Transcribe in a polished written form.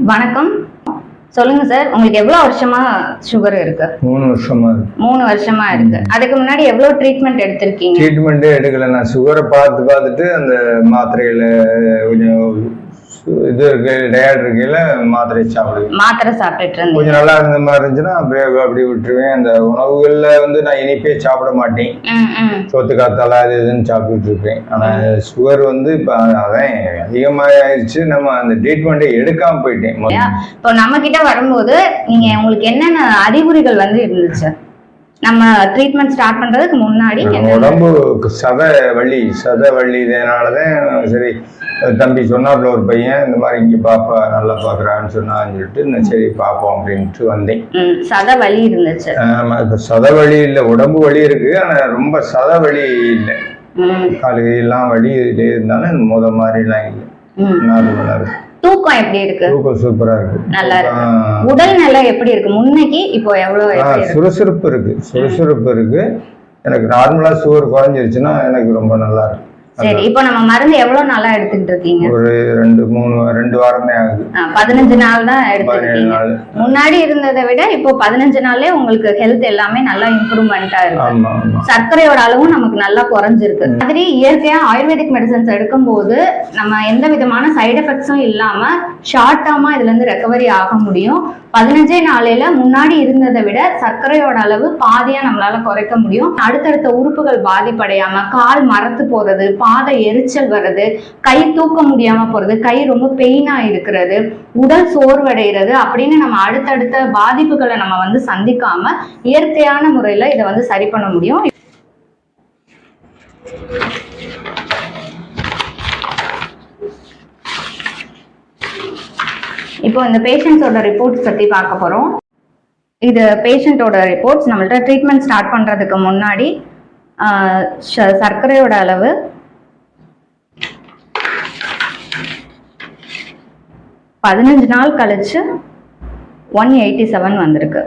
வணக்கம். சொல்லுங்க சார், உங்களுக்கு எவ்வளவு வருஷமா சுகர் இருக்கு? 3 வருஷமா இருக்கு. 3 வருஷமா இருக்கு. அதுக்கு முன்னாடி எவ்வளவு ட்ரீட்மெண்ட் எடுத்திருக்கீங்க? ட்ரீட்மெண்ட்டே எடுக்கல. நான் சுகரை பார்த்துட்டு அந்த மாத்திரையில கொஞ்சம் இது இருக்கு, டயட் இருக்கையில மாத்திரை சாப்பிடுவேன். மாத்திரை சாப்பிட்டுட்டு இருந்தேன். கொஞ்சம் நல்லா இருந்த மாதிரி இருந்துச்சுன்னா அப்படி விட்டுருவேன். அந்த உணவுகள்ல நான் இனிப்பே சாப்பிட மாட்டேன். சோத்து காத்தால அது இதுன்னு சாப்பிட்டுட்டு இருப்பேன். ஆனா சுகர் இப்ப அதான் அதிகமாயிருச்சு. நம்ம அந்த ட்ரீட்மெண்ட்டை எடுக்காம போயிட்டேன். இப்போ நம்ம கிட்ட வரும்போது நீங்க உங்களுக்கு என்னென்ன அறிகுறிகள் இருந்துச்சு? நம்ம ட்ரீட்மெண்ட் ஸ்டார்ட் பண்றதுக்கு முன்னாடி உடம்பு சத வலி இதனாலதான் சரி தம்பி சொன்னாப்புல ஒரு பையன் இந்த மாதிரி இங்க பாப்பா நல்லா பாக்குறான்னு சொன்னான்னு சொல்லிட்டு சரி பாப்போம் அப்படின்ட்டு வந்தேன். சத வலி இருந்துச்சு. இப்ப சத வலி இல்ல, உடம்பு வலி இருக்கு. ஆனா ரொம்ப சத வலி இல்லை. காலையெல்லாம் வலி இருந்தாலும் மாதிரி எல்லாம் இல்லை, நார்மலா இருக்கு. தூக்கம் எப்படி இருக்கு? தூக்கம் சூப்பரா இருக்கு. நல்லா இருக்கு. உடல் நிலை எப்படி இருக்கு முன்னைக்கு இப்போ எவ்வளவு? சுறுசுறுப்பு இருக்கு. எனக்கு நார்மலா சுகர் குறைஞ்சிருச்சுன்னா எனக்கு ரொம்ப நல்லா இருக்கு. சரி, இப்போ நம்ம மருந்து எவ்வளவு நாளா எடுத்துக்கிட்டு இருக்கீங்க? ஒரு 2 வாரம் தான் ஆகுது. 15 நாள் தான் எடுத்துக்கிட்டீங்க. முன்னாடி இருந்ததை விட இப்போ 15 நாள்லயே உங்களுக்கு ஹெல்த் எல்லாமே நல்லா இம்ப்ரூவ்மெண்டா இருக்கு. சர்க்கரையோட அளவும் நமக்கு நல்லா குறைஞ்சிருக்கு. மாதிரி இயற்கையா ஆயுர்வேதிக் மெடிசன்ஸ் எடுக்கும் போது நம்ம எந்த விதமான சைடு எஃபெக்ட்ஸும் இல்லாம ஷார்ட் டேர்மா இதுல இருந்து ரெக்கவரி ஆக முடியும். 15 நாளையில முன்னாடி இருந்ததை விட சர்க்கரையோட அளவு பாதியா நம்மளால குறைக்க முடியும். அடுத்தடுத்த உறுப்புகள் பாதிப்படையாம, கால் மரத்து போறது, பாதை எரிச்சல் வர்றது, கை தூக்க முடியாம போறது, கை ரொம்ப பெயினா இருக்கிறது, உடல் சோர்வடைகிறது அப்படின்னு நம்ம அடுத்தடுத்த பாதிப்புகளை நம்ம சந்திக்காம இயற்கையான முறையில இதை சரி பண்ண முடியும். இப்போ இந்த பேஷண்ட்ஸோட ரிப்போர்ட்ஸ் பத்தி பார்க்க போறோம். இது பேஷண்டோட ரிப்போர்ட்ஸ். நம்மள்ட்ட ட்ரீட்மெண்ட் ஸ்டார்ட் பண்றதுக்கு முன்னாடி சர்க்கரையோட அளவு 15 நாள் கழிச்சு 187 வந்திருக்கு.